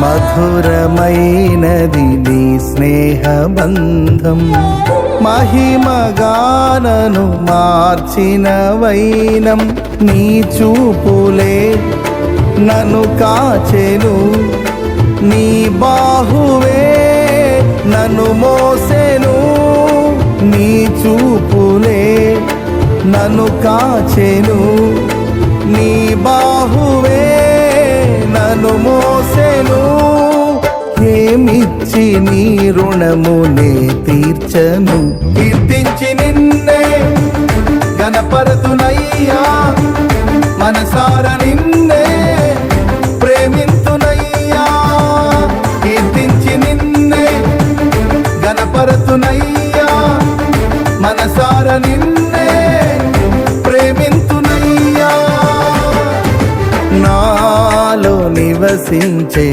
మధురమైనది నీ స్నేహబంధం. మహిమగానను మార్చిన వైనం నీ చూపులే నన్ను కాచెను. నీ బాహువే నన్ను మోసెను. నీ చూపులే నన్ను కాచెను. నీ బాహువే నన్ను మోసెను. ఏమిచ్చి నీ రుణమునే తీర్చను. కీర్తించి నిన్నే గణపరతునయ్యా, మనసార నిన్నే ప్రేమింతునయ్యా. కీర్తించి నిన్నే గణపరతునయ్యా, మనసార నిన్నే ప్రేమింతునయ్యా. నాలో నివసించే